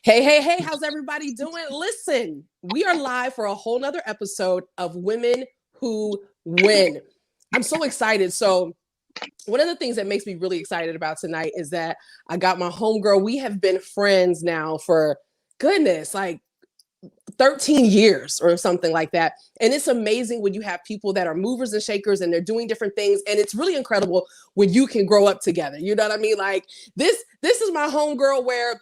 Hey, hey, hey, how's everybody doing? Listen, we are live for a whole nother episode of Women Who Win. I'm so excited. So, one of the things that makes me really excited about tonight is that I got my homegirl. We have been friends now for goodness, like 13 years or something like that. And it's amazing when you have people that are movers and shakers and they're doing different things. And it's really incredible when you can grow up together. You know what I mean? Like this is my homegirl where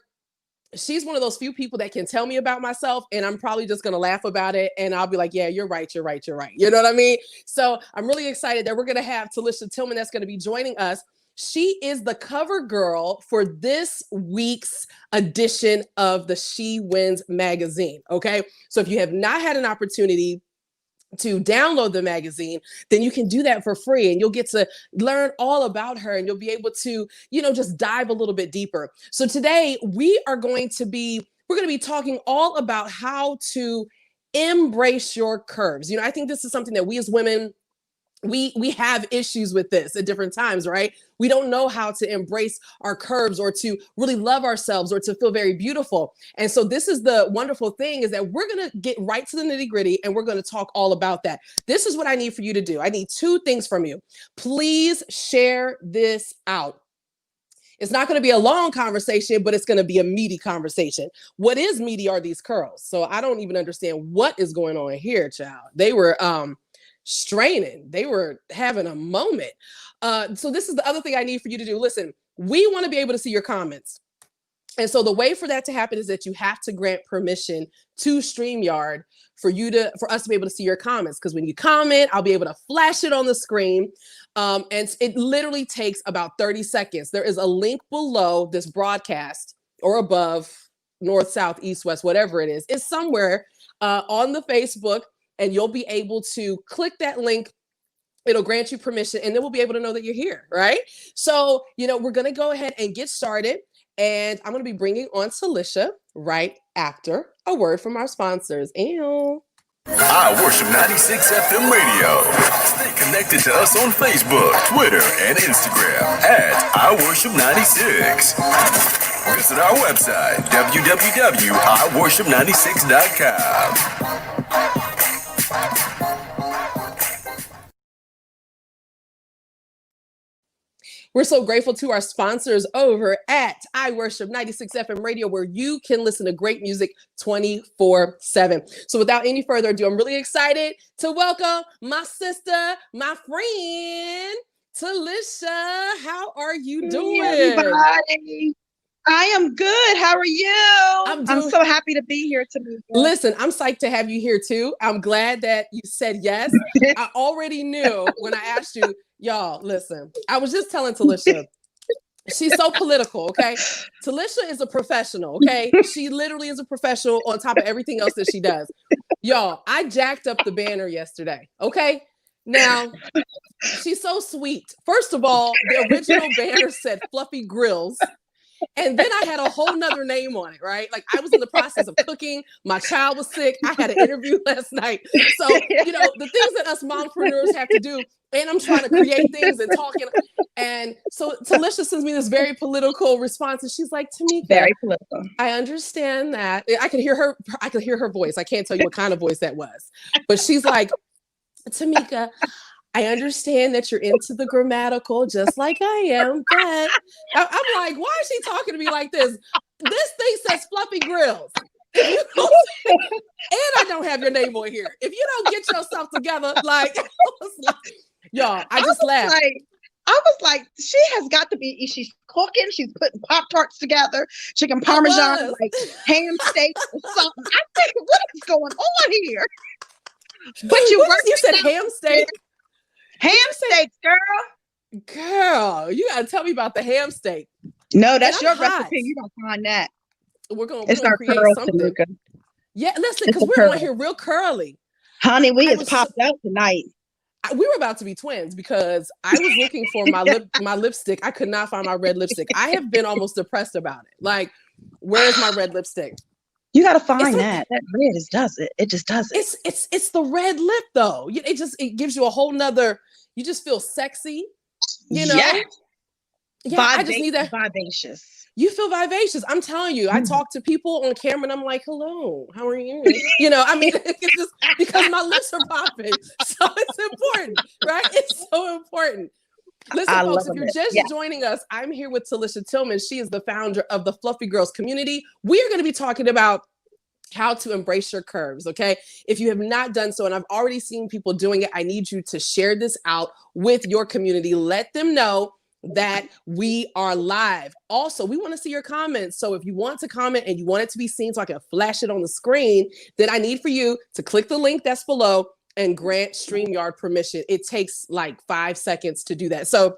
she's one of those few people that can tell me about myself and I'm probably just going to laugh about it. And I'll be like, yeah, you're right. You're right. You're right. You know what I mean? So I'm really excited that we're going to have Talisha Tilghman that's going to be joining us. She is the cover girl for this week's edition of the She Wins magazine. Okay. So if you have not had an opportunity to download the magazine, then you can do that for free and you'll get to learn all about her and you'll be able to, just dive a little bit deeper. So today we're going to be talking all about how to embrace your curves. I think this is something that we as women, we have issues with this at different times, right? We don't know how to embrace our curves or to really love ourselves or to feel very beautiful. And so this is the wonderful thing is that we're going to get right to the nitty gritty and we're going to talk all about that. This is what I need for you to do. I need two things from you. Please share this out. It's not going to be a long conversation, but it's going to be a meaty conversation. What is meaty are these curls. So I don't even understand what is going on here, child. They were, straining. They were having a moment. So this is the other thing I need for you to do. Listen, we want to be able to see your comments. And so the way for that to happen is that you have to grant permission to StreamYard for us to be able to see your comments. Because when you comment, I'll be able to flash it on the screen. And it literally takes about 30 seconds. There is a link below this broadcast or above, north, south, east, west, whatever it is. It's somewhere on the Facebook. And you'll be able to click that link. It'll grant you permission and then we'll be able to know that you're here, right? So, we're going to go ahead and get started. And I'm going to be bringing on Talisha right after a word from our sponsors. Ew. I Worship 96 FM Radio. Stay connected to us on Facebook, Twitter, and Instagram at I Worship 96. Visit our website, www.iworship96.com. We're so grateful to our sponsors over at I Worship 96 FM Radio, where you can listen to great music 24/7. So without any further ado, I'm really excited to welcome my sister, my friend, Talisha. How are you doing? Hey, everybody. I am good. How are you? I'm so happy to be here today. Listen, I'm psyched to have you here too. I'm glad that you said yes. I already knew when I asked you, y'all, listen, I was just telling Talisha, she's so political, okay? Talisha is a professional, okay? She literally is a professional on top of everything else that she does. Y'all, I jacked up the banner yesterday, okay? Now, she's so sweet. First of all, the original banner said Fluffy Grills. And then I had a whole nother name on it, right? Like I was in the process of cooking. My child was sick. I had an interview last night. So, the things that us mompreneurs have to do, and I'm trying to create things and talking. And so Talisha sends me this very political response. And she's like, Tamika, very political. I understand that. I could hear her voice. I can't tell you what kind of voice that was. But she's like, Tamika, I understand that you're into the grammatical just like I am, but I'm like, why is she talking to me like this? This thing says Fluffy Grills. And I don't have your name on here. If you don't get yourself together, y'all, I just laughed. I was like, she has got to be, she's cooking, she's putting Pop-Tarts together, chicken Parmesan, like ham steak or something. I think, what is going on here? But you said ham steak? Ham steak, girl. Girl, you gotta tell me about the ham steak. No, that's your recipe. You don't find that. We're gonna create something. Tamika. Yeah, listen, because we're on here real curly. Honey, we just popped out tonight. We were about to be twins because I was looking for my lipstick. I could not find my red lipstick. I have been almost depressed about it. Like, where's my red lipstick? You gotta find that. That red does it. It just does it. It's the red lip though. It gives you a whole nother. You just feel sexy. Yeah. I just need that vivacious. you feel vivacious. I'm telling you, I talk to people on camera and I'm like, hello, how are you? I mean, it's just because my lips are popping. So it's important, right? It's so important. Listen, folks, if you're just joining us, I'm here with Talisha Tilghman. She is the founder of the Fluffy Girls community. We are going to be talking about how to embrace your curves, okay? If you have not done so, and I've already seen people doing it, I need you to share this out with your community. Let them know that we are live. Also, we want to see your comments. So if you want to comment and you want it to be seen so I can flash it on the screen, then I need for you to click the link that's below and grant StreamYard permission. It takes like 5 seconds to do that. So,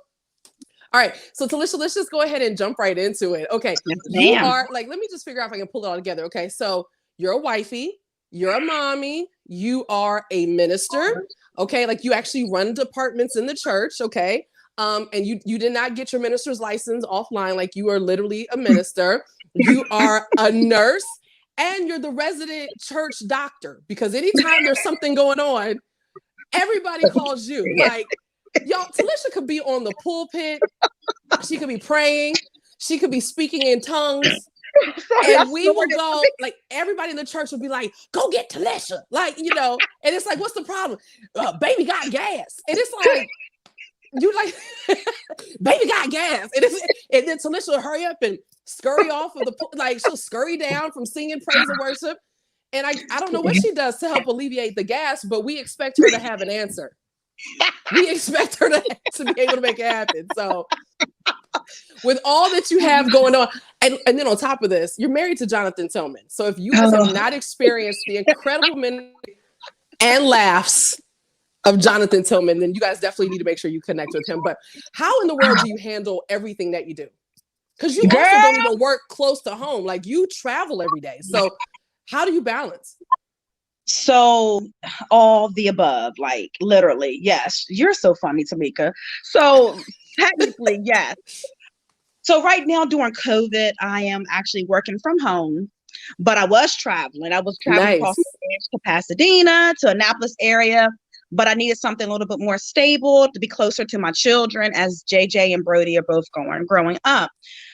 all right. So Talisha, let's just go ahead and jump right into it. Okay. You are like, let me just figure out if I can pull it all together. Okay. So you're a wifey, you're a mommy, you are a minister. Okay. Like you actually run departments in the church. Okay. And you did not get your minister's license offline. Like you are literally a minister. You are a nurse and you're the resident church doctor, because anytime there's something going on, everybody calls you. Like, y'all, Talisha could be on the pulpit. She could be praying. She could be speaking in tongues. And we will go, like, everybody in the church will be like, go get Talisha. Like, and it's like, what's the problem? Baby got gas. And it's like, you like, baby got gas. And then Talisha will hurry up and scurry off of she'll scurry down from singing praise and worship. And I don't know what she does to help alleviate the gas, but we expect her to have an answer. We expect her to be able to make it happen. So with all that you have going on, and then on top of this, you're married to Jonathan Tilghman. So if you guys have not experienced the incredible minute and laughs of Jonathan Tilghman, then you guys definitely need to make sure you connect with him. But how in the world do you handle everything that you do? Because you also don't even work close to home. Like you travel every day. So how do you balance? So all the above, like literally, yes. You're so funny, Tamika. So technically, yes. So right now during COVID, I am actually working from home, but I was traveling. I was traveling across the edge to Pasadena, to Annapolis area, but I needed something a little bit more stable to be closer to my children as JJ and Brody are both growing up.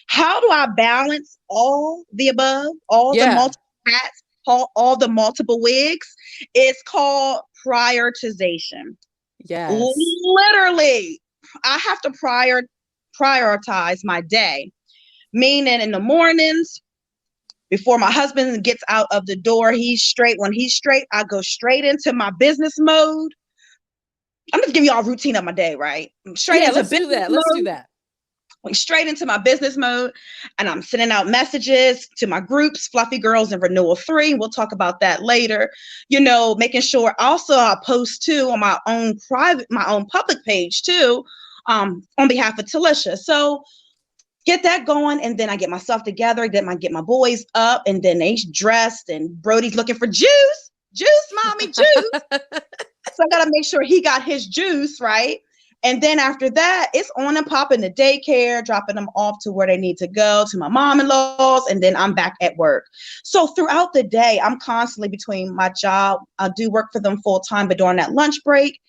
How do I balance all the above, all the multiple hats, all the multiple wigs? It's called prioritization. Yes. Literally, I have to prioritize my day, meaning in the mornings, before my husband gets out of the door, he's straight. When he's straight, I go straight into my business mode. I'm just giving y'all a routine of my day, right? Let's do that. Straight into my business mode, and I'm sending out messages to my groups, Fluffy Girls and Renewal 3. We'll talk about that later. Making sure also I post too on my own public page too, on behalf of Talisha. So get that going, and then I get myself together, get my boys up, and then they dressed, and Brody's looking for juice, mommy, juice. So I gotta make sure he got his juice, right? And then after that, it's on and popping to daycare, dropping them off to where they need to go, to my mom-in-law's, and then I'm back at work. So throughout the day, I'm constantly between my job. I do work for them full-time, but during that lunch break,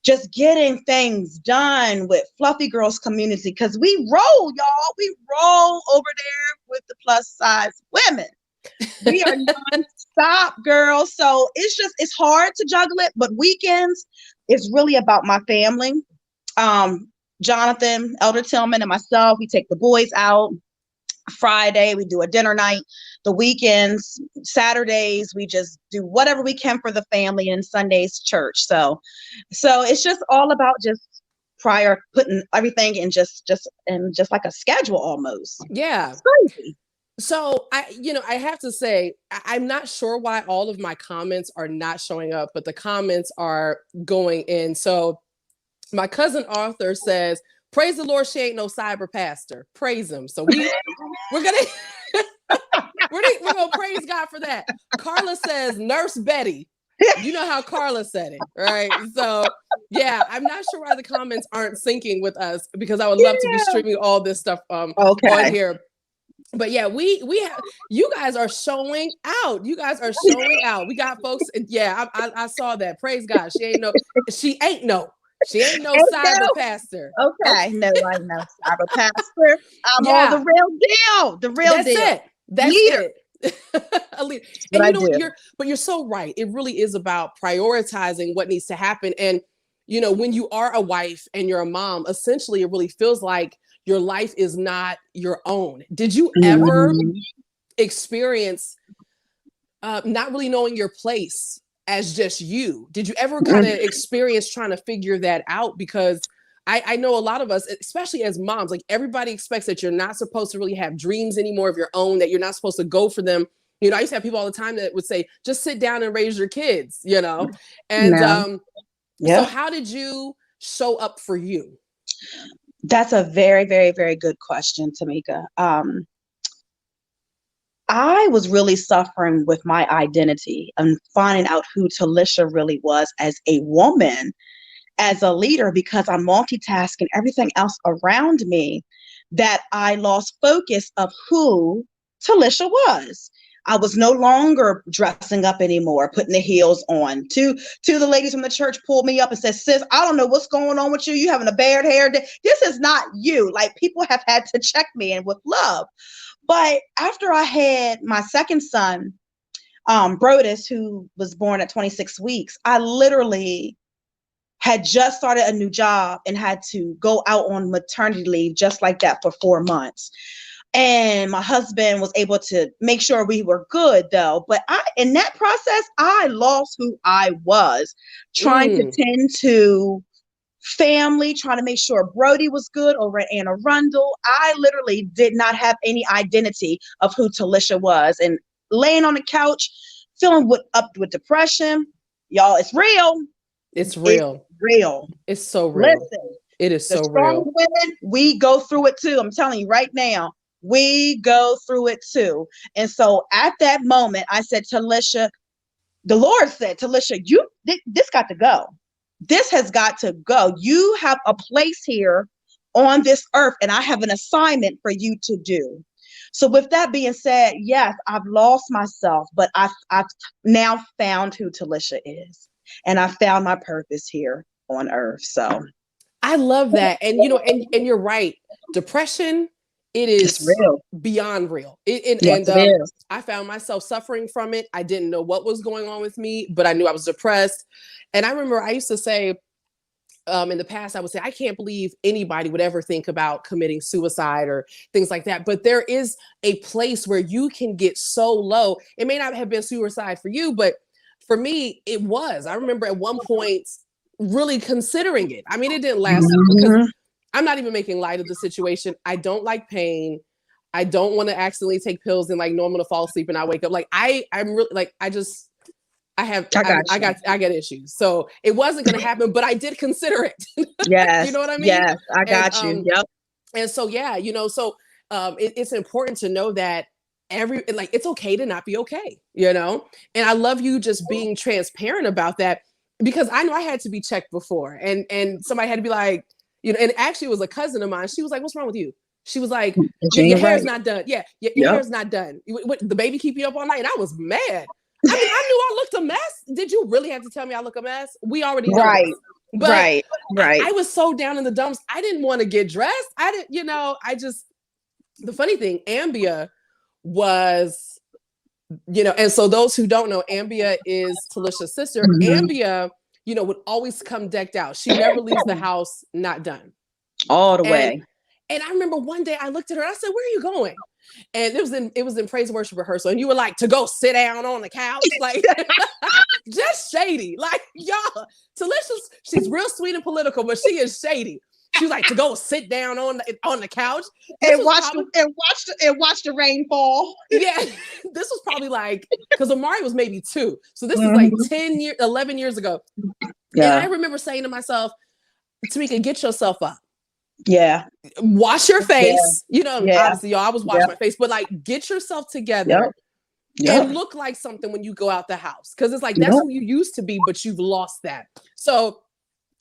just getting things done with Fluffy Girls community, because we roll, y'all. We roll over there with the plus-size women. We are non-stop, girls. So it's hard to juggle it, but weekends, it's really about my family. Jonathan, Elder Tilghman, and myself, we take the boys out. Friday, we do a dinner night. The weekends, Saturdays, we just do whatever we can for the family, and Sundays, church. So it's just all about just putting everything in just like a schedule almost. Yeah. It's crazy. So I have to say, I'm not sure why all of my comments are not showing up, but the comments are going in. So my cousin Arthur says, praise the Lord, she ain't no cyber pastor. Praise him. So we're gonna praise God for that. Carla says, Nurse Betty. You know how Carla said it, right? So yeah, I'm not sure why the comments aren't syncing with us, because I would love to be streaming all this stuff on here. But yeah, we have, you guys are showing out. You guys are showing out. We got folks. Yeah, I saw that. Praise God. She ain't no She ain't no Ain't cyber no- pastor. Okay, no, I know. I'm a pastor. I'm all the Yeah, real deal. The real that's deal. it. That's Leader. it. A leader. That's what And I you know what? do. You're so right. It really is about prioritizing what needs to happen. And when you are a wife and you're a mom, essentially it really feels like your life is not your own. Did you ever Mhm. experience not really knowing your place as just you? Did you ever kind of experience trying to figure that out? Because I know a lot of us, especially as moms, like everybody expects that you're not supposed to really have dreams anymore of your own, that you're not supposed to go for them. I used to have people all the time that would say, just sit down and raise your kids, And No. so Yeah. how did you show up for you? That's a very, very, very good question, Tamika. I was really suffering with my identity and finding out who Talisha really was as a woman, as a leader, because I'm multitasking everything else around me, that I lost focus of who Talisha was. I was no longer dressing up anymore, putting the heels on. Two of the ladies from the church pulled me up and said, "Sis, I don't know what's going on with you. You having a bad hair day. This is not you." Like, people have had to check me, and with love. But after I had my second son, Brodus, who was born at 26 weeks, I literally had just started a new job and had to go out on maternity leave just like that for 4 months. And my husband was able to make sure we were good, though. But in that process, I lost who I was, trying to tend to family, trying to make sure Brody was good over at Anne Arundel. I literally did not have any identity of who Talisha was. And laying on the couch, feeling up with depression. Y'all, it's real. It's It's real. real. It's so real. Listen, It is the so strong real. women, we go through it too. I'm telling you right now, we go through it too. And so at that moment, I said, Talisha, the Lord said, Talisha, this got to go. This has got to go. You have a place here on this earth, and I have an assignment for you to do. So with that being said, yes, I've lost myself, but I've now found who Talisha is, and I found my purpose here on earth. So I love that. And and you're right. Depression, it it's is real. beyond real. Yes, it is. I found myself suffering from it. I didn't know what was going on with me, but I knew I was depressed. And I remember I used to say, in the past, I would say, I can't believe anybody would ever think about committing suicide or things like that. But there is a place where you can get so low. It may not have been suicide for you, but for me, it was. I remember at one point really considering it. I mean, it didn't last because Mhm. I'm not even making light of the situation. I don't like pain. I don't want to accidentally take pills and like know I'm gonna fall asleep and I wake up. Like I'm really like I got issues. So it wasn't gonna happen, but I did consider it. You Yes, know what I mean? yes, I And got you. Yep. and so yeah, it's important to know that it's okay to not be okay. And I love you just being transparent about that, because I know I had to be checked before, and somebody had to be like, and actually it was a cousin of mine. She was like, "What's wrong with you?" She was like, your You're hair's right. not done. Yeah, your Yep. hair's not done. The baby keep you up all night. And I was mad. I mean, I knew I looked a mess. Did you really have to tell me I look a mess? We already know Right. this. But Right. Right. I was so down in the dumps. I didn't want to get dressed. I didn't, the funny thing, Ambia was, and so those who don't know, Ambia is Talisha's sister. Mhm. Ambia, would always come decked out. She never leaves the house not done. All the And way. and I remember one day I looked at her and I said, "Where are you going?" And it was in praise and worship rehearsal. And you were like, "To go sit down on the couch," like just shady. Like, y'all, Talisha's, she's real sweet and political, but she is shady. She was like, "To go sit down on the couch." This And was watch probably, watch the rain fall. yeah, this was probably like, because Amari was maybe 2. So this is like Mhm. 11 years ago. And I Yeah. remember saying to myself, Tamika, get yourself up. Yeah. Wash your face. Yeah. Obviously, y'all, I was washing Yep. my face, but like, get yourself together Yep. Yep. and look like something when you go out the house. Because it's like, Yep. that's who you used to be, but you've lost that. So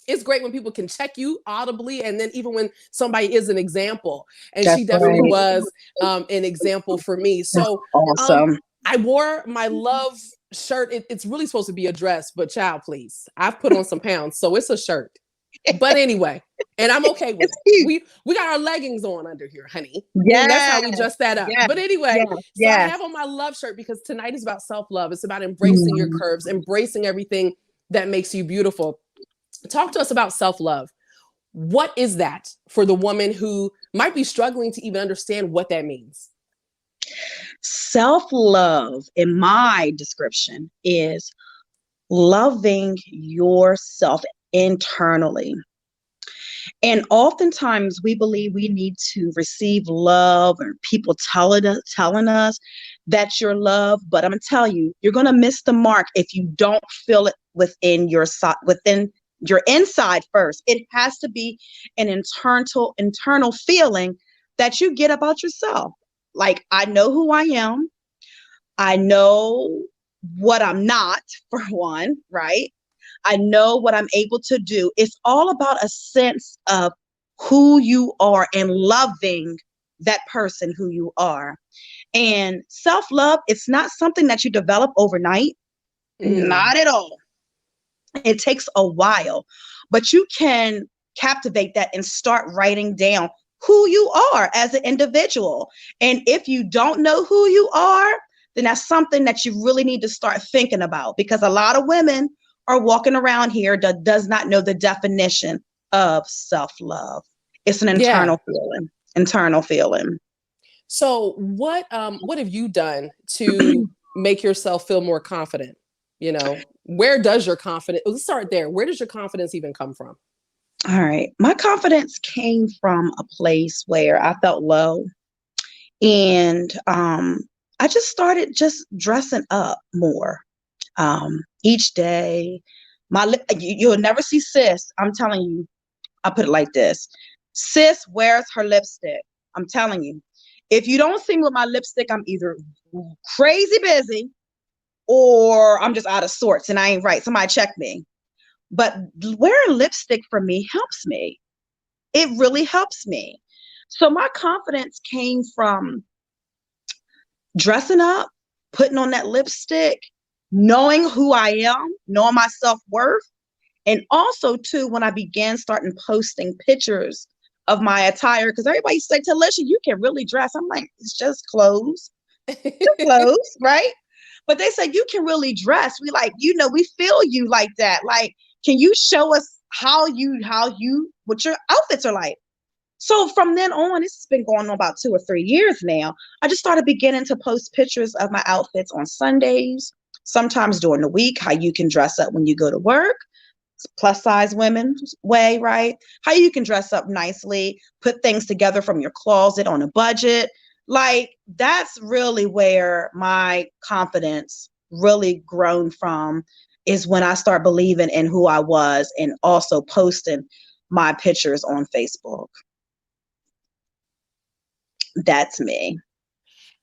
it's great when people can check you audibly, and then even when somebody is an example. And That's she definitely right. was an example for me. So Awesome. I wore my love shirt. It's really supposed to be a dress, but child, please, I've put on some pounds, so it's a shirt. But anyway, and I'm okay with It's it. cute. We got our leggings on under here, honey. And that's how Yes, we dress that up. yes, But anyway, yes, so I yes. have on my love shirt because tonight is about self-love. It's about embracing your Mm. curves, embracing everything that makes you beautiful. Talk to us about self-love. What is that for the woman who might be struggling to even understand what that means? Self-love, in my description, is loving yourself internally. And oftentimes we believe we need to receive love or people telling us that you're loved. But I'm gonna tell you, you're gonna miss the mark if you don't feel it within your inside first. It has to be an internal feeling that you get about yourself. Like, I know who I am. I know what I'm not, for one, right? I know what I'm able to do. It's all about a sense of who you are and loving that person who you are. And self-love, it's not something that you develop overnight. Mm. Not at all. It takes a while, but you can captivate that and start writing down who you are as an individual. And if you don't know who you are, then that's something that you really need to start thinking about, because a lot of women are walking around here that does not know the definition of self-love. It's an Yeah. internal feeling. So what have you done to make yourself feel more confident? You know, where does your confidence, let's start there. Where does your confidence even come from? All right. My confidence came from a place where I felt low. And I just started just dressing up more each day. You'll never see sis. I'm telling you, I'll put it like this. Sis wears her lipstick. I'm telling you. If you don't see me with my lipstick, I'm either crazy busy or I'm just out of sorts and I ain't right. Somebody check me. But wearing lipstick for me helps me. It really helps me. So my confidence came from dressing up, putting on that lipstick, knowing who I am, knowing my self-worth. And also, too, when I began starting posting pictures of my attire, because everybody say, Talisha, you can really dress. I'm like, it's just clothes, just clothes, right? But they say you can really dress. We like, we feel you like that. Like, can you show us what your outfits are like? So from then on, it's been going on about 2 or 3 years now. I just started beginning to post pictures of my outfits on Sundays, sometimes during the week, how you can dress up when you go to work, plus size women's way, right? How you can dress up nicely, put things together from your closet on a budget. Like, that's really where my confidence really grown from, is when I start believing in who I was and also posting my pictures on Facebook. That's me.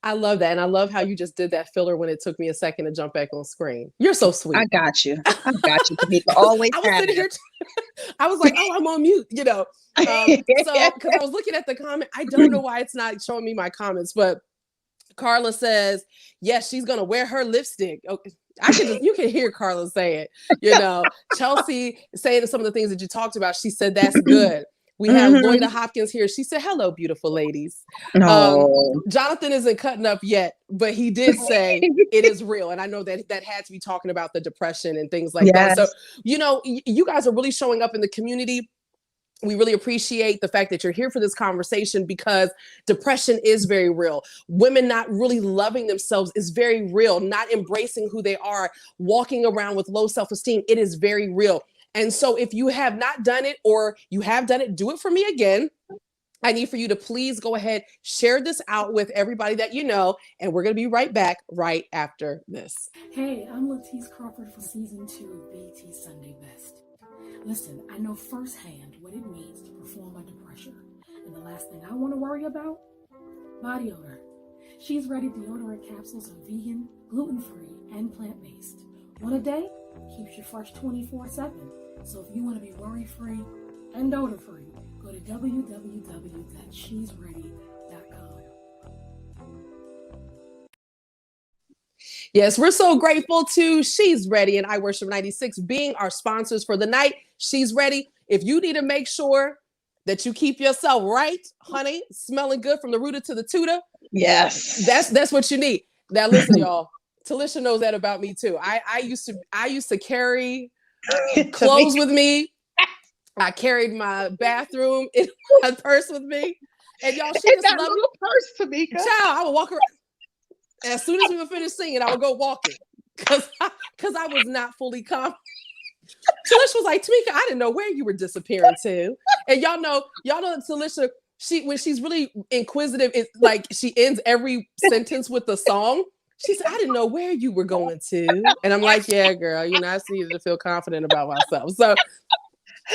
I love that. And I love how you just did that filler when it took me a second to jump back on screen. You're so I sweet. got you. I got you. Tamika always I was have sitting here, I was like, oh, I'm on mute, So, because I was looking at the comment, I don't know why it's not showing me my comments, but Carla says, yes, she's going to wear her lipstick. Okay. You can hear Carla say it, Chelsea saying some of the things that you talked about. She said, that's good. We have Mhm. Loida Hopkins here. She said, hello, beautiful ladies. No. Jonathan isn't cutting up yet, but he did say it is real. And I know that had to be talking about the depression and things like that. So, Yes. you guys are really showing up in the community. We really appreciate the fact that you're here for this conversation, because depression is very real. Women not really loving themselves is very real. Not embracing who they are, walking around with low self-esteem, it is very real. And so if you have not done it, or you have done it, do it for me again. I need for you to please go ahead, share this out with everybody that you know, and we're going to be right back right after this. Hey, I'm Latisse Crawford for season 2 of BET Sunday Best. Listen, I know firsthand what it means to perform under pressure. And the last thing I want to worry about? Body odor. She's Ready deodorant capsules are vegan, gluten-free, and plant-based. One a day keeps you fresh 24/7. So if you want to be worry-free and odor-free, go to www.shesready.com. Yes, we're so grateful to She's Ready and I Worship 96 being our sponsors for the night. She's Ready. If you need to make sure that you keep yourself right, honey, smelling good from the rooter to the tutor, Yes. that's what you need. Now listen, y'all. Talisha knows that about me too. I used to carry clothes with me. I carried my bathroom in my purse with me. And y'all, she just that loved little purse, Tamika. Child, I would walk around. As soon as we would finish singing, I would go walking because I was not fully confident. Talisha was like, Tamika, I didn't know where you were disappearing to. And y'all know that Talisha, when she's really inquisitive, it's like she ends every sentence with a song. She said, I didn't know where you were going to. And I'm like, yeah, girl, I just needed to feel confident about myself. So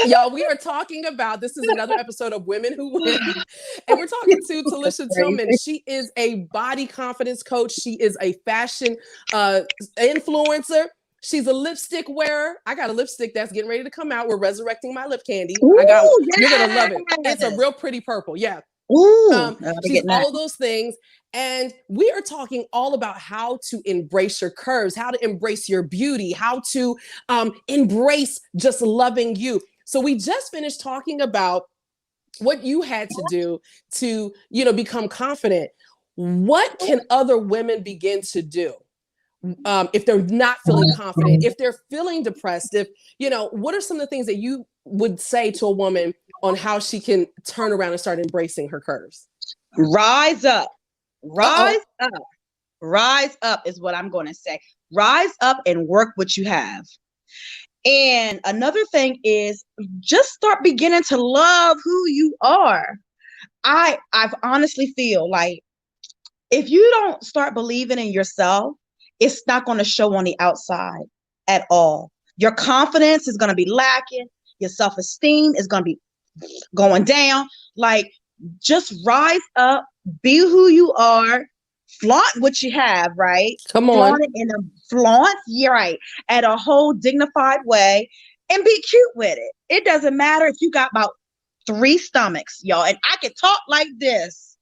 y'all, we are talking about, this is another episode of Women Who Win. And we're talking to Talisha Tilghman. She is a body confidence coach. She is a fashion influencer. She's a lipstick wearer. I got a lipstick that's getting ready to come out. We're resurrecting my lip candy. Ooh, You're going to love it. It's a real pretty purple. Yeah. Ooh, she's all of those things. And we are talking all about how to embrace your curves, how to embrace your beauty, how to embrace just loving you. So we just finished talking about what you had to do to, become confident. What can other women begin to do if they're not feeling confident, if they're feeling depressed, what are some of the things that you would say to a woman on how she can turn around and start embracing her curves? Rise up. Rise up. Rise up is what I'm going to say. Rise up and work what you have. And another thing is just start beginning to love who you are. I've honestly feel like if you don't start believing in yourself, it's not going to show on the outside at all. Your confidence is going to be lacking. Your self-esteem is going to be going down. Like, just rise up, be who you are, flaunt what you have, right? Come on. Flaunt it in a flaunt, you're right, at a whole dignified way, and be cute with it. It doesn't matter if you got about 3 stomachs, y'all, and I can talk like this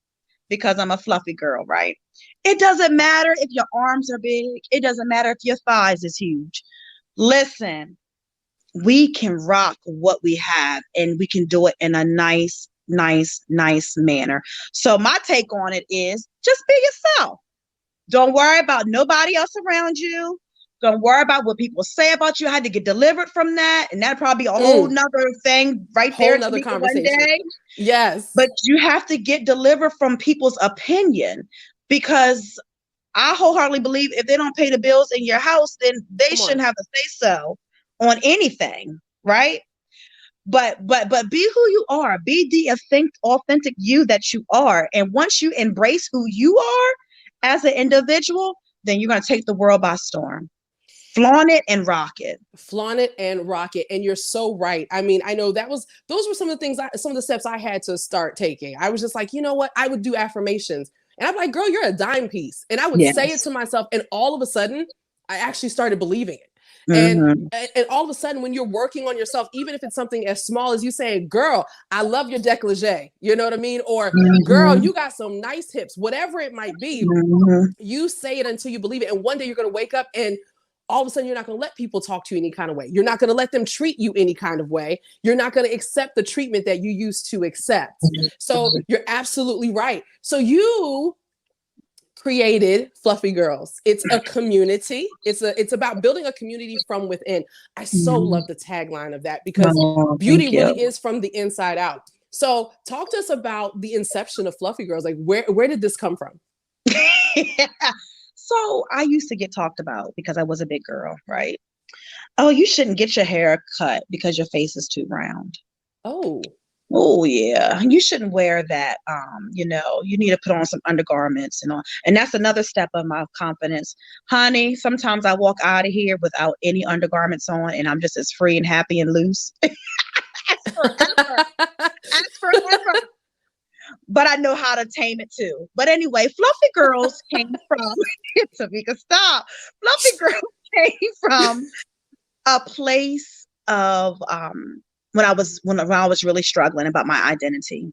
because I'm a fluffy girl, right? It doesn't matter if your arms are big. It doesn't matter if your thighs is huge. Listen, we can rock what we have, and we can do it in a nice manner. So my take on it is just be yourself. Don't worry about nobody else around you. Don't worry about what people say about you. I had to get delivered from that. And that'd probably be a whole nother thing right there. Whole nother conversation. One day. Yes. But you have to get delivered from people's opinion, because I wholeheartedly believe if they don't pay the bills in your house, then they shouldn't have to say so on anything. Right. But be who you are. Be the authentic you that you are. And once you embrace who you are as an individual, then you're going to take the world by storm. Flaunt it and rock it. Flaunt it and rock it. And you're so right. I mean, I know those were some of the things, some of the steps I had to start taking. I was just like, you know what? I would do affirmations. And I'm like, girl, you're a dime piece. And I would say it to myself. And all of a sudden, I actually started believing it. And all of a sudden, when you're working on yourself, even if it's something as small as you saying, girl, I love your décolleté, you know what I mean? Or girl, you got some nice hips, whatever it might be, you say it until you believe it. And one day you're going to wake up and all of a sudden you're not going to let people talk to you any kind of way. You're not going to let them treat you any kind of way. You're not going to accept the treatment that you used to accept. So you're absolutely right. So you created Fluffy Girls. It's a community. It's about building a community from within. I so love the tagline of that, because beauty really is from the inside out. So talk to us about the inception of Fluffy Girls. Like, where did this come from? So I used to get talked about because I was a big girl, right? Oh, you shouldn't get your hair cut because your face is too round. Oh yeah, you shouldn't wear that. You need to put on some undergarments and all. And that's another step of my confidence. Honey, sometimes I walk out of here without any undergarments on, and I'm just as free and happy and loose. As forever. But I know how to tame it too. But anyway, Fluffy Girls came from Tamika, stop. Fluffy Girls came from a place of when I was really struggling about my identity.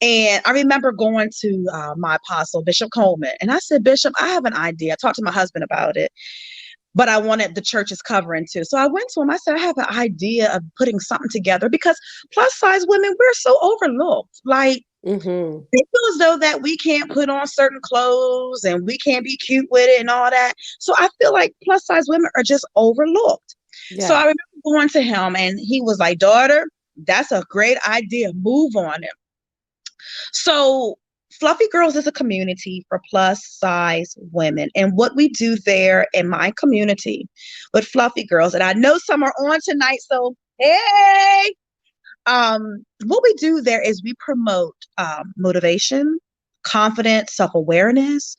And I remember going to my apostle, Bishop Coleman, and I said, Bishop, I have an idea. I talked to my husband about it. but I wanted the church's covering too. So I went to him. I said, I have an idea of putting something together because plus size women, we're so overlooked. Like, Mm-hmm. they feel as though that we can't put on certain clothes and we can't be cute with it and all that. So I feel like plus size women are just overlooked. So Yeah. I remember going to him and he was like, daughter, that's a great idea. Move on it. So Fluffy Girls is a community for plus size women. And what we do there in my community with Fluffy Girls, and I know some are on tonight, so hey, what we do there is we promote motivation, confidence, self-awareness.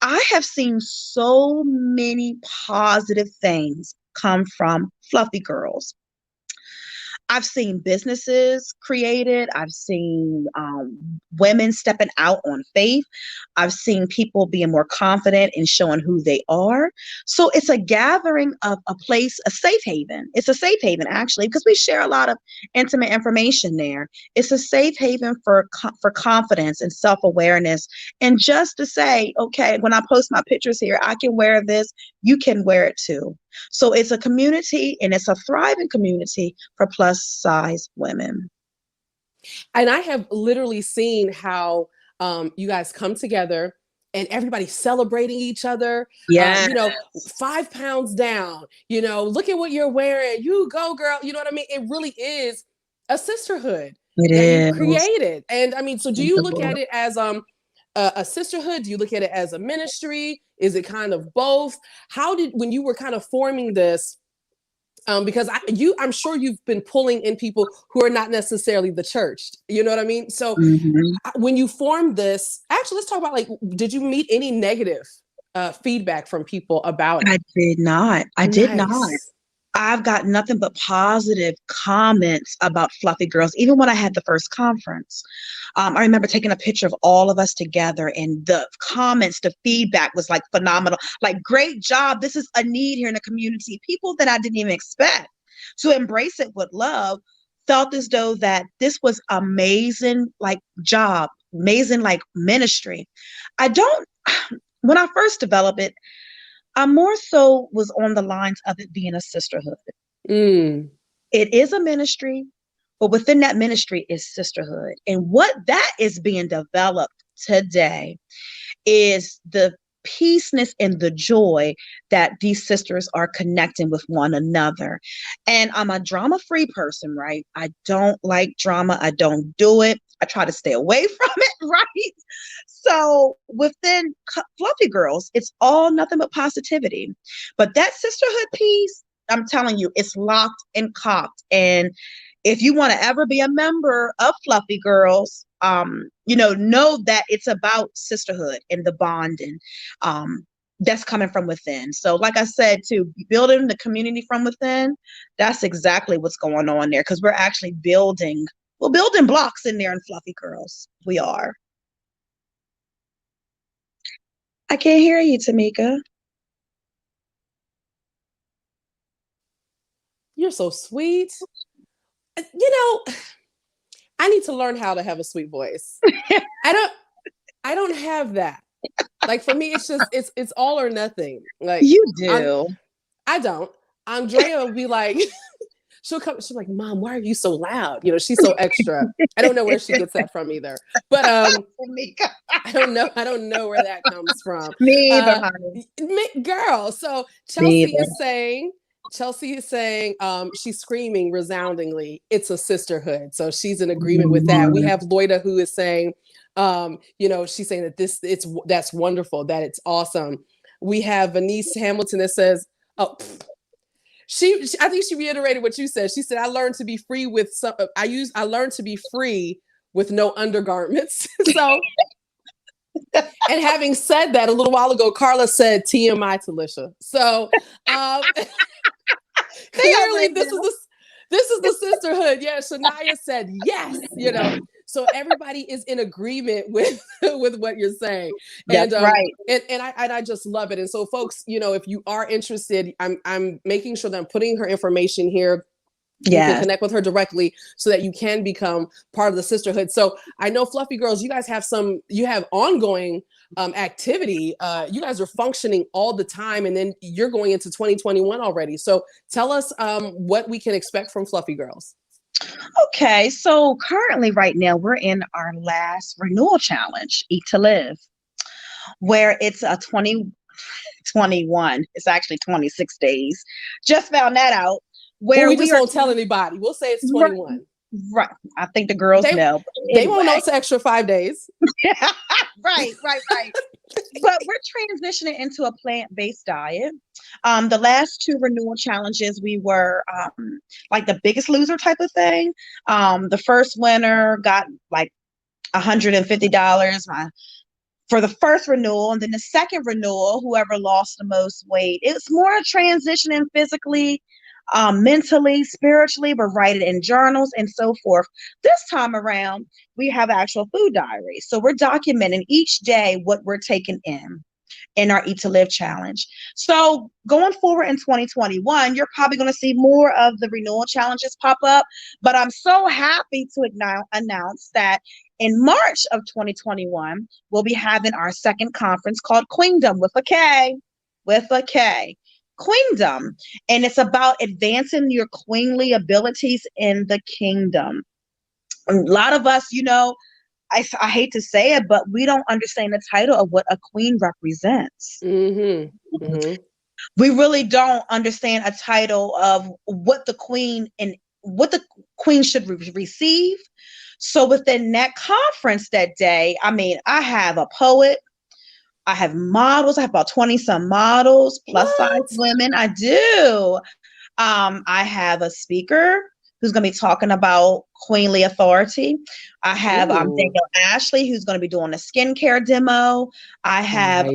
I have seen so many positive things come from Fluffy Girls. I've seen businesses created. I've seen women stepping out on faith. I've seen people being more confident in showing who they are. So it's a gathering of a place, a safe haven. It's a safe haven, actually, because we share a lot of intimate information there. It's a safe haven for confidence and self-awareness. And just to say, okay, when I post my pictures here, I can wear this. You can wear it too. So it's a community, and it's a thriving community for plus size women. And I have literally seen how you guys come together and everybody's celebrating each other. Yeah. 5 pounds down, look at what you're wearing. You go, girl. You know what I mean? It really is a sisterhood It that is. you've created. And I mean, so do you look at it as a sisterhood? Do you look at it as a ministry? Is it kind of both? When you were kind of forming this, because I'm sure you've been pulling in people who are not necessarily the church. You know what I mean? So when you formed this, actually, let's talk about, like, did you meet any negative feedback from people about it? I did not. I did not. I've got nothing but positive comments about Fluffy Girls, even when I had the first conference. I remember taking a picture of all of us together, and the comments, the feedback was like phenomenal. Like, great job. This is a need here in the community. People that I didn't even expect to embrace it with love felt as though that this was amazing, like, job, amazing, like, ministry. When I first developed it, I more so was on the lines of it being a sisterhood. Mm. It is a ministry, but within that ministry is sisterhood. And what that is being developed today is the peaceness and the joy that these sisters are connecting with one another. And I'm a drama-free person, right? I don't like drama. I don't do it. I try to stay away from it, right? So within Fluffy Girls, it's all nothing but positivity. But that sisterhood piece, I'm telling you, it's locked and cocked. And if you want to ever be a member of Fluffy Girls, know that it's about sisterhood and the bonding that's coming from within. So like I said, too, building the community from within, that's exactly what's going on there, because we're actually building blocks in there in Fluffy Girls. We are. I can't hear you, Tamika. You're so sweet. I need to learn how to have a sweet voice. I don't have that. Like, for me, it's just, it's all or nothing. Like, you do. I don't. Andrea will be like, she'll be like, Mom, why are you so loud? She's so extra. I don't know where she gets that from either. But I don't know where that comes from. Me either, honey. Girl. So Chelsea is saying, she's screaming resoundingly, it's a sisterhood. So she's in agreement with that. We have Loida, who is saying, she's saying that that's wonderful, that it's awesome. We have Venice Hamilton that says, oh, I think she reiterated what you said. She said, I learned to be free with no undergarments. So, and having said that, a little while ago, Carla said TMI, Talisha. So, clearly this is the sisterhood. Yeah, Shania said yes, So everybody is in agreement with what you're saying. That's right. And I just love it. And so, folks, if you are interested, I'm making sure that I'm putting her information here. You can connect with her directly so that you can become part of the sisterhood. So I know Fluffy Girls, you guys have ongoing activity. You guys are functioning all the time, and then you're going into 2021 already. So tell us what we can expect from Fluffy Girls. Okay, so currently right now we're in our last renewal challenge, Eat to Live, where it's a 2021. It's actually 26 days. Just found that out. Where we just won't tell anybody. We'll say it's 21. Right. I think the girls know. They won't know it's an extra 5 days. Right. But we're transitioning into a plant-based diet. The last 2 renewal challenges, we were like the Biggest Loser type of thing. The first winner got like $150 for the first renewal, and then the second renewal, whoever lost the most weight. It's more a transitioning physically, mentally, spiritually. We're writing in journals and so forth. This time around, we have actual food diaries. So we're documenting each day what we're taking in our Eat to Live challenge. So going forward in 2021, you're probably going to see more of the renewal challenges pop up. But I'm so happy to announce that in March of 2021, we'll be having our second conference called Queendom with a K. Queendom. And it's about advancing your queenly abilities in the kingdom. A lot of us, I hate to say it, but we don't understand the title of what a queen represents. Mm-hmm. Mm-hmm. We really don't understand a title of what the queen should receive. So within that conference that day, I have a poet, I have models, I have about 20 some models, plus size women. I do. I have a speaker who's going to be talking about queenly authority. I have Danielle Ashley, who's going to be doing a skincare demo. I have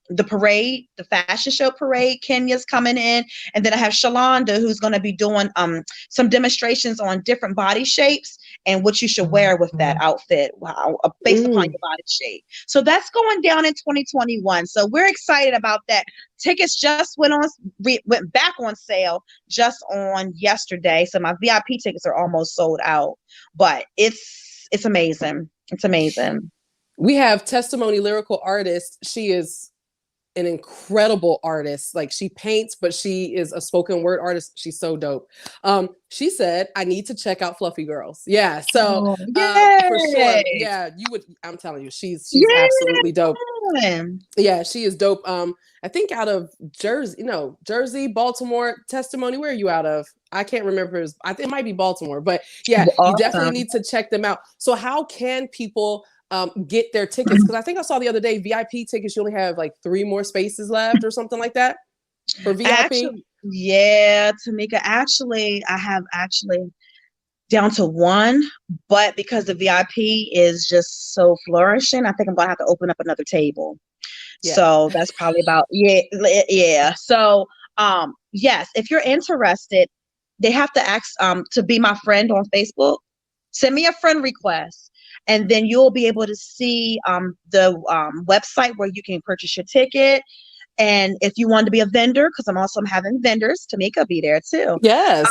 the parade, the fashion show parade. Kenya's coming in. And then I have Shalonda, who's going to be doing some demonstrations on different body shapes and what you should wear with that outfit based upon your body shape. So that's going down in 2021. So we're excited about that. Tickets just went back on sale just on yesterday. So my VIP tickets are almost sold out, but it's amazing. It's amazing. We have Testimony Lyrical Artist. She is an incredible artist. Like, she paints, but she is a spoken word artist. She's so dope. She said, I need to check out Fluffy Girls. Yeah. So for sure. Yeah, you would. I'm telling you, she's absolutely dope. Yeah, she is dope. I think out of Jersey, Baltimore. Testimony. Where are you out of? I can't remember. I think it might be Baltimore, but yeah, you definitely need to check them out. So how can people get their tickets? Because I think I saw the other day, VIP tickets, you only have like 3 more spaces left or something like that for VIP. Actually, yeah, Tamika, I have down to 1, but because the VIP is just so flourishing, I think I'm gonna have to open up another table. Yeah. So that's probably about, yeah. So yes, if you're interested, they have to ask to be my friend on Facebook. Send me a friend request. And then you'll be able to see the website where you can purchase your ticket. And if you want to be a vendor, because I'm having vendors, Tamika be there too. Yes.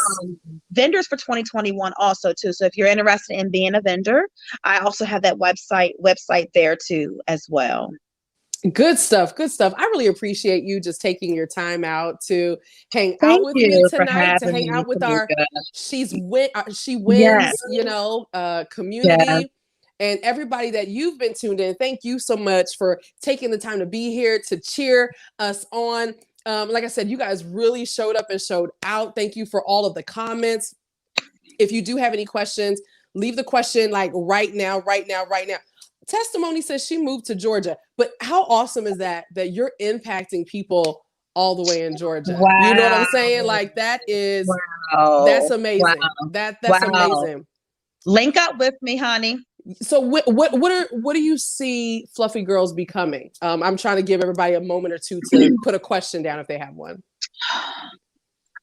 Vendors for 2021 also too. So if you're interested in being a vendor, I also have that website there too as well. Good stuff. Good stuff. I really appreciate you just taking your time out to hang out with me tonight, to hang out with our She Wins, community. Yeah. And everybody that you've been tuned in, thank you so much for taking the time to be here to cheer us on. Like I said, you guys really showed up and showed out. Thank you for all of the comments. If you do have any questions, leave the question like right now. Testimony says she moved to Georgia, but how awesome is that you're impacting people all the way in Georgia? Wow. You know what I'm saying? Like that's amazing. Wow. That's amazing. Link up with me, honey. So what do you see Fluffy Girls becoming? I'm trying to give everybody a moment or two to put a question down if they have one.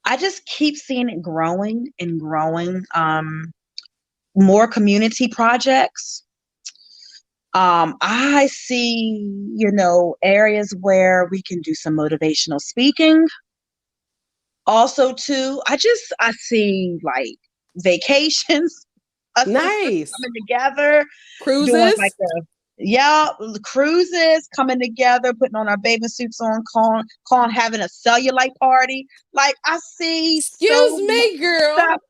I just keep seeing it growing and growing. More community projects. I see, areas where we can do some motivational speaking. Also, too, I see like vacations. Nice. Coming together. Cruises. Yeah, cruises coming together, putting on our bathing suits on, having a cellulite party. Like I see Excuse so much me, girl. stuff.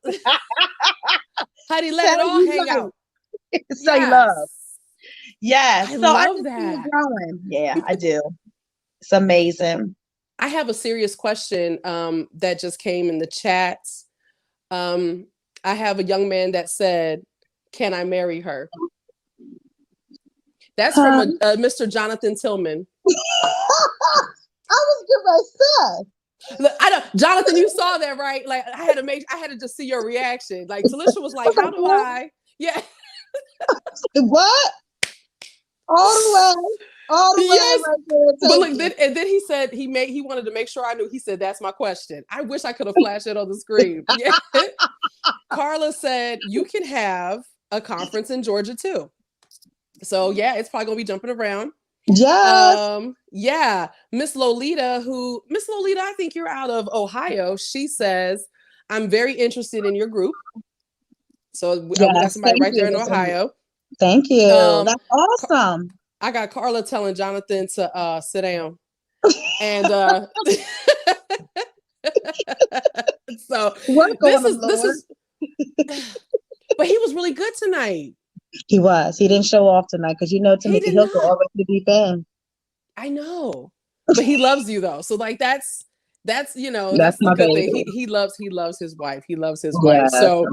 Honey, let it all hang out. So you love. Yes. Yes. I So I love just see it that. growing. Yeah, I do. It's amazing. I have a serious question that just came in the chats. I have a young man that said, "Can I marry her?" That's from a Mr. Jonathan Tilghman. I was gonna say. Look, I know, Jonathan, you saw that, right? Like I had to just see your reaction. Like Talisha was like, "How do I?" Yeah. What? All the way. All the Yes. way right there. But look, then he said he wanted to make sure I knew. He said, "That's my question." I wish I could have flashed it on the screen. Yeah. Carla said, "You can have a conference in Georgia too." So yeah, it's probably gonna be jumping around. Yes. Yeah. Miss Lolita, I think you're out of Ohio. She says, "I'm very interested in your group." So we got somebody right there in Ohio. Thank you. That's awesome. I got Carla telling Jonathan to sit down. And so this is but he was really good tonight. He was. He didn't show off tonight because Timothy, he'll go all the way to the deep end. I know. But he loves you though. So like that's that's the my good baby. thing. He loves his wife. He loves his wife. So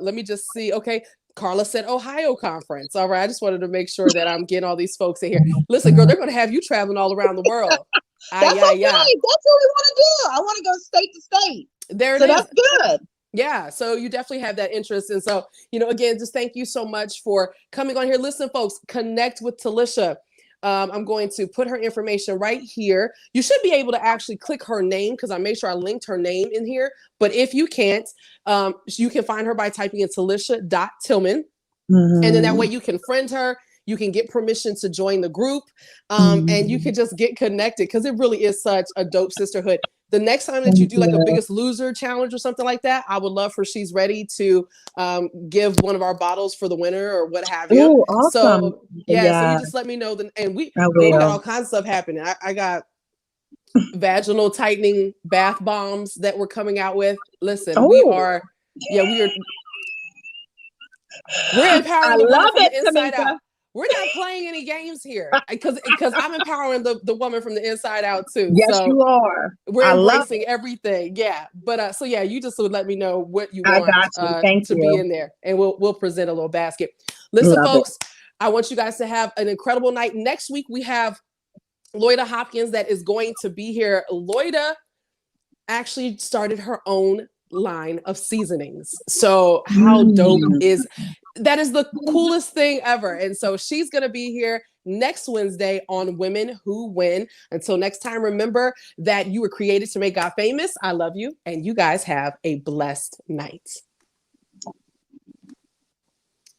let me just see. Okay. Carla said Ohio conference. All right. I just wanted to make sure that I'm getting all these folks in here. Listen, girl, they're going to have you traveling all around the world. That's okay. That's what we want to do. I want to go state to state. There it is. That's good. Yeah. So you definitely have that interest. And so, again, just thank you so much for coming on here. Listen, folks, connect with Talisha. I'm going to put her information right here. You should be able to actually click her name because I made sure I linked her name in here. But if you can't, you can find her by typing in Talisha.Tilghman. And then that way you can friend her. You can get permission to join the group and you can just get connected because it really is such a dope sisterhood. The next time that you do like a Biggest Loser challenge or something like that, I would love for she's ready to give one of our bottles for the winner or what have you. Ooh, awesome. So so you just let me know. And we got all kinds of stuff happening. I got vaginal tightening bath bombs that we're coming out with. Listen, we're empowering the woman from the inside out. We're not playing any games here because I'm empowering the woman from the inside out too. Yes, so you are. We're embracing everything. Yeah. But you just would let me know what you want to be in there. And we'll present a little basket. Listen, folks, I want you guys to have an incredible night. Next week, we have Loida Hopkins that is going to be here. Loida actually started her own line of seasonings. So how dope is that? Is the coolest thing ever. And so she's going to be here next Wednesday on Women Who Win. Until next time, remember that you were created to make God famous. I love you. And you guys have a blessed night.